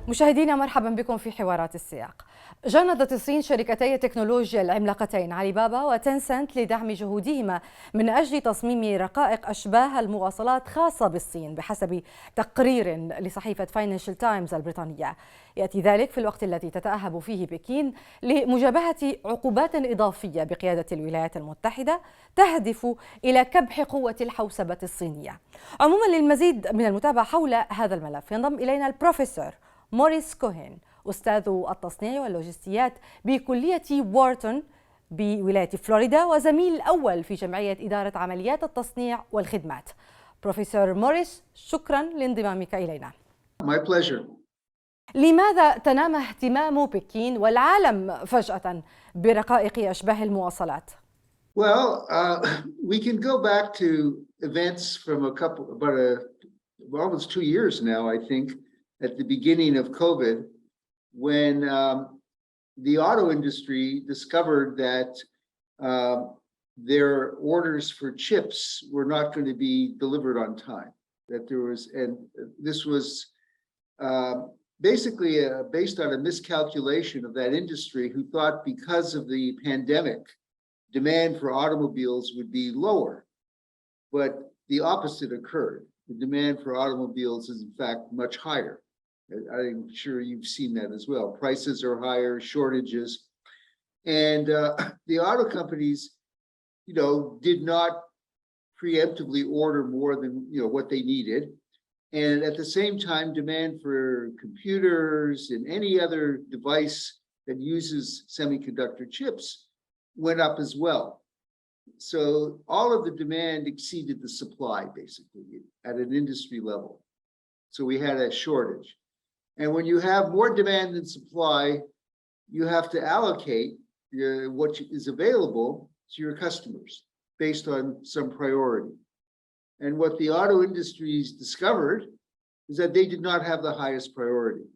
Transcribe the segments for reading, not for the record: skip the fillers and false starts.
مشاهدينا مرحبا بكم في حوارات السياق. جندت الصين شركتي التكنولوجيا العملاقتين علي بابا وتنسنت لدعم جهودهما من أجل تصميم رقائق أشباه المواصلات خاصة بالصين بحسب تقرير لصحيفة فاينانشال تايمز البريطانية. يأتي ذلك في الوقت الذي تتأهب فيه بكين لمجابهة عقوبات إضافية بقيادة الولايات المتحدة تهدف إلى كبح قوة الحوسبة الصينية. عموما للمزيد من المتابعة حول هذا الملف ينضم إلينا البروفيسور موريس كوهين، أستاذ التصنيع واللوجستيات بكلية وارتون بولاية فلوريدا وزميل أول في جمعية إدارة عمليات التصنيع والخدمات. بروفيسور موريس، شكرا لانضمامك إلينا. My pleasure. لماذا تنام اهتمام بكين والعالم فجأة برقائق أشباه المواصلات؟ Well, we can go back to events from almost 2 years now, I think, at the beginning of COVID, when the auto industry discovered that their orders for chips were not going to be delivered on time. This was basically based on a miscalculation of that industry, who thought because of the pandemic, demand for automobiles would be lower. But the opposite occurred. The demand for automobiles is in fact much higher. I'm sure you've seen that as well. Prices are higher, shortages. And the auto companies, did not preemptively order more than, what they needed. And at the same time, demand for computers and any other device that uses semiconductor chips went up as well. So all of the demand exceeded the supply, basically, at an industry level. So we had a shortage. And when you have more demand than supply, you have to allocate what is available to your customers based on some priority. And what the auto industries discovered is that they did not have the highest priority,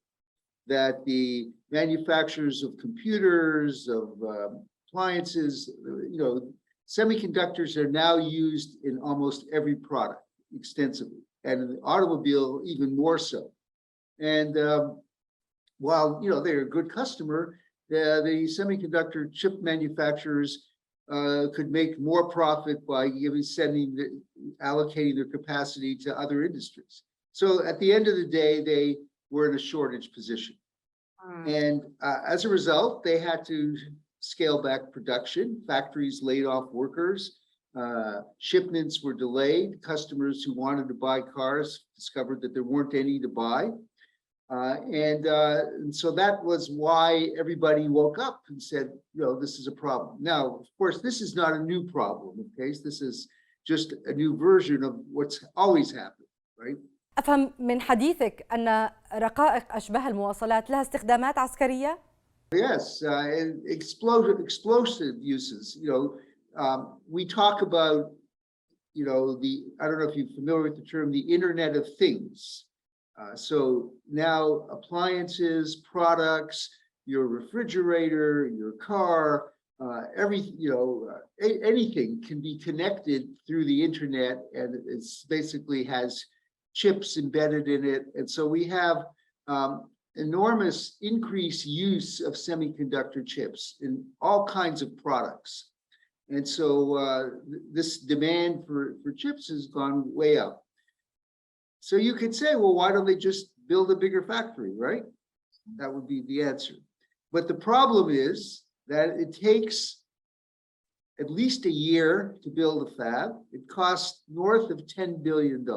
that the manufacturers of computers, of appliances, semiconductors are now used in almost every product extensively, and in the automobile even more so. And while they're a good customer, the semiconductor chip manufacturers could make more profit by allocating their capacity to other industries. So at the end of the day, they were in a shortage position. And as a result, they had to scale back production. Factories laid off workers. Shipments were delayed. Customers who wanted to buy cars discovered that there weren't any to buy. And so that was why everybody woke up and said, this is a problem. Now, of course, this is not a new problem, okay? This is just a new version of what's always happened, right? أفهم من حديثك أن رقائق أشباه المواصلات لها استخدامات عسكرية؟ Yes, explosive uses. We talk about, I don't know if you're familiar with the term, the Internet of Things. So now appliances, products, your refrigerator, your car, anything can be connected through the internet, and it's basically has chips embedded in it. And so we have enormous increased use of semiconductor chips in all kinds of products. And so this demand for chips has gone way up. So you could say, well, why don't they just build a bigger factory, right? That would be the answer. But the problem is that it takes at least a year to build a fab. It costs north of $10 billion.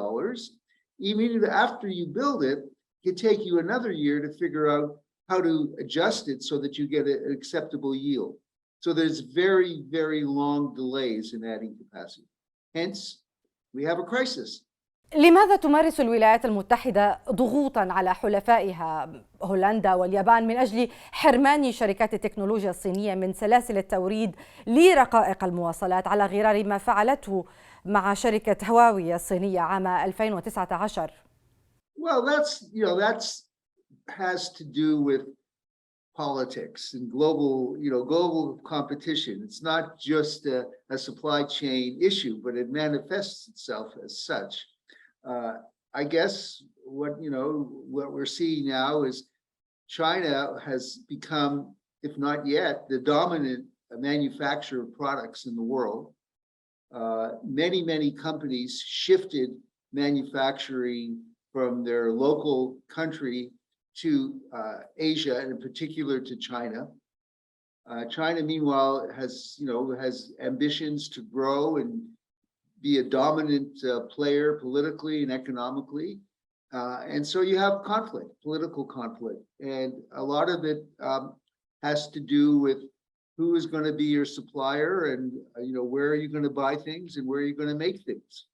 Even after you build it, it can take you another year to figure out how to adjust it so that you get an acceptable yield. So there's very, very long delays in adding capacity. Hence, we have a crisis. لماذا تمارس الولايات المتحدة ضغوطا على حلفائها هولندا واليابان من أجل حرمان شركات التكنولوجيا الصينية من سلاسل التوريد لرقائق المواصلات على غرار ما فعلته مع شركة هواوي الصينية عام 2019؟ Well, that's has to do with politics and global competition. It's not just a supply chain issue, but it manifests itself as such. I guess what we're seeing now is China has become, if not yet, the dominant manufacturer of products in the world. Many companies shifted manufacturing from their local country to Asia, and in particular to China. China, meanwhile, has ambitions to grow and be a dominant player politically and economically. And so you have conflict, political conflict, and a lot of it has to do with who is going to be your supplier, and where are you going to buy things and where are you going to make things.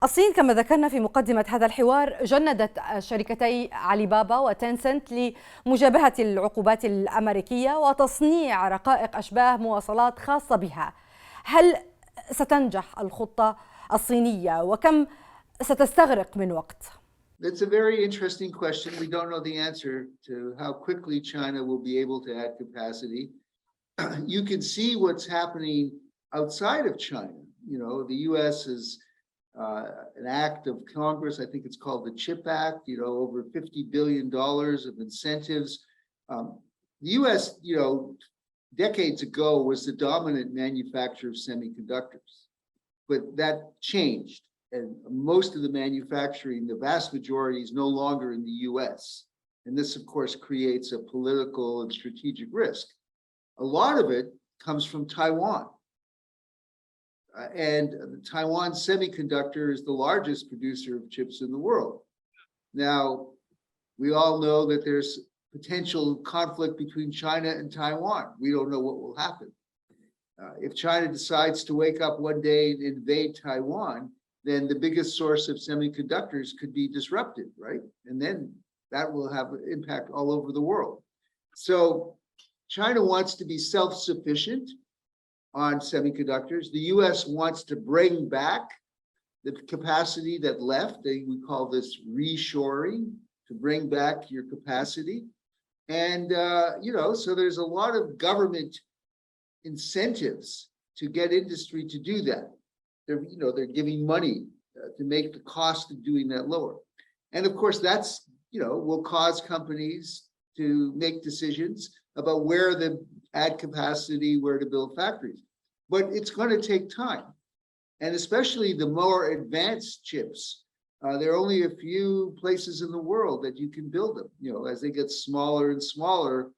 الصين كما ذكرنا في مقدمة هذا الحوار جندت شركتي علي بابا وتنسنت لمجابهة العقوبات الأمريكية وتصنيع رقائق أشباه مواصلات خاصة بها. هل ستنجح الخطة الصينية وكم ستستغرق من وقت؟ That's a very interesting question. We don't know the answer to how quickly China will be able to add capacity. You can see what's happening outside of China. The US is an act of Congress, I think it's called the CHIP Act, over $50 billion of incentives. The US, decades ago was the dominant manufacturer of semiconductors, but that changed. And most of the manufacturing, the vast majority, is no longer in the US. And this, of course, creates a political and strategic risk. A lot of it comes from Taiwan. And Taiwan Semiconductor is the largest producer of chips in the world. Now, we all know that there's potential conflict between China and Taiwan. We don't know what will happen. If China decides to wake up one day and invade Taiwan, then the biggest source of semiconductors could be disrupted, right? And then that will have an impact all over the world. So China wants to be self-sufficient on semiconductors. The US wants to bring back the capacity that left. We call this reshoring, to bring back your capacity. And, so there's a lot of government incentives to get industry to do that. They're giving money to make the cost of doing that lower. And of course, that's, will cause companies to make decisions about where to add capacity, where to build factories. But it's going to take time. And especially the more advanced chips, there are only a few places in the world that you can build them. As they get smaller and smaller,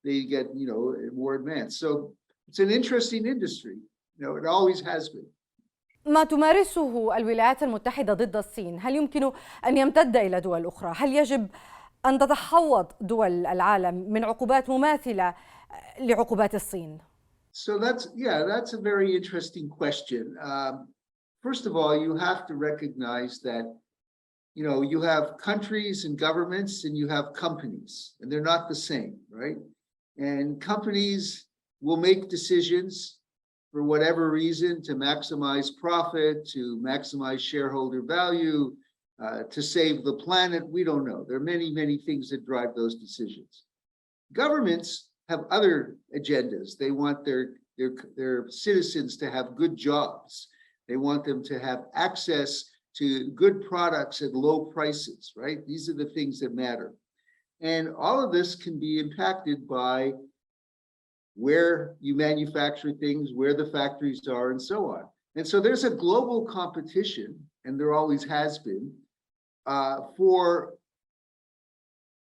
they get, more advanced. So it's an interesting industry. It always has been. ما تمارسه الولايات المتحدة ضد الصين هل يمكن أن يمتد إلى دول أخرى؟ هل يجب أن تتحوط دول العالم من عقوبات مماثلة لعقوبات الصين؟ So that's a very interesting question. First of all, you have to recognize that, you have countries and governments and you have companies, and they're not the same, right? And companies will make decisions for whatever reason to maximize profit, to maximize shareholder value, to save the planet. We don't know. There are many things that drive those decisions. Governments have other agendas. They want their citizens to have good jobs. They want them to have access to good products at low prices, right? These are the things that matter. And all of this can be impacted by where you manufacture things, where the factories are, and so on. And so there's a global competition, and there always has been, for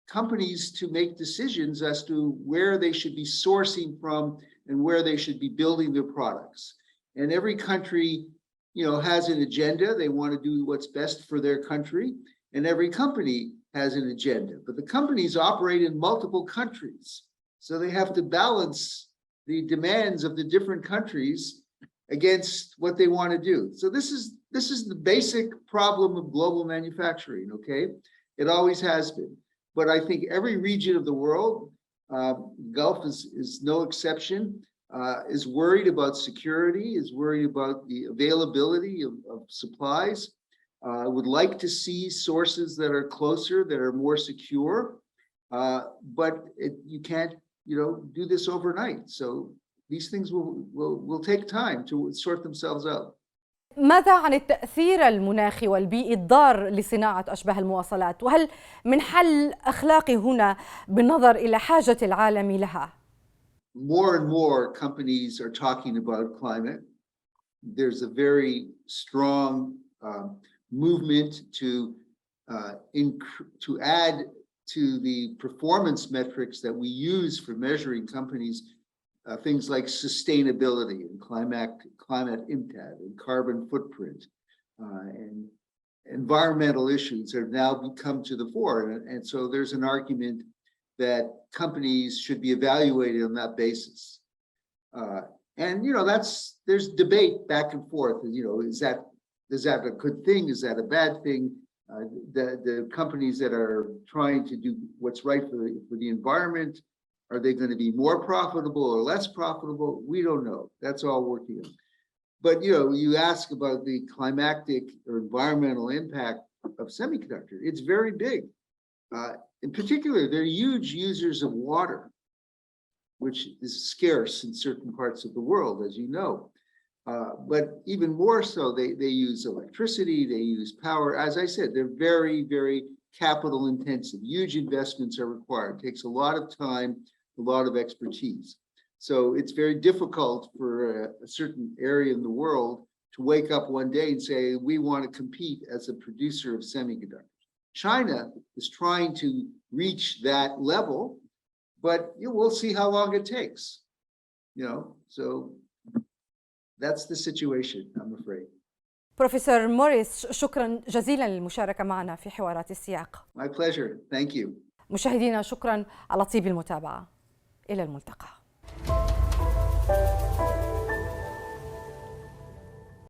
companies to make decisions as to where they should be sourcing from and where they should be building their products. And every country, has an agenda. They want to do what's best for their country, and every company has an agenda. But the companies operate in multiple countries, so they have to balance the demands of the different countries against what they want to do. So this is the basic problem of global manufacturing. Okay, it always has been. But I think every region of the world, Gulf is no exception, is worried about security, is worried about the availability of supplies, would like to see sources that are closer, that are more secure, but you can't, do this overnight. So these things will take time to sort themselves out. ماذا عن التأثير المناخي والبيئي الضار لصناعة أشباه المواصلات؟ وهل من حل أخلاقي هنا بالنظر إلى حاجة العالم لها؟ More and more companies are talking about climate. There's a very strong movement to add to the performance metrics that we use for measuring companies things like sustainability and climate impact and carbon footprint and environmental issues have now come to the fore. And so there's an argument that companies should be evaluated on that basis. And, there's debate back and forth. Is that a good thing? Is that a bad thing? The companies that are trying to do what's right for the environment, are they going to be more profitable or less profitable? We don't know. That's all working on. But, you ask about the climatic or environmental impact of semiconductor. It's very big. In particular, they're huge users of water, which is scarce in certain parts of the world, as you know. But even more so, they use electricity, they use power. As I said, they're very, very capital intensive. Huge investments are required. It takes a lot of time, a lot of expertise. So it's very difficult for a certain area in the world to wake up one day and say, we want to compete as a producer of semiconductors. China is trying to reach that level, but we'll see how long it takes. So that's the situation, I'm afraid. بروفيسور موريس، شكرا جزيلا للمشاركة معنا في حوارات السياق. My pleasure. Thank you. مشاهدينا، شكرا على طيب المتابعة. إلى الملتقى.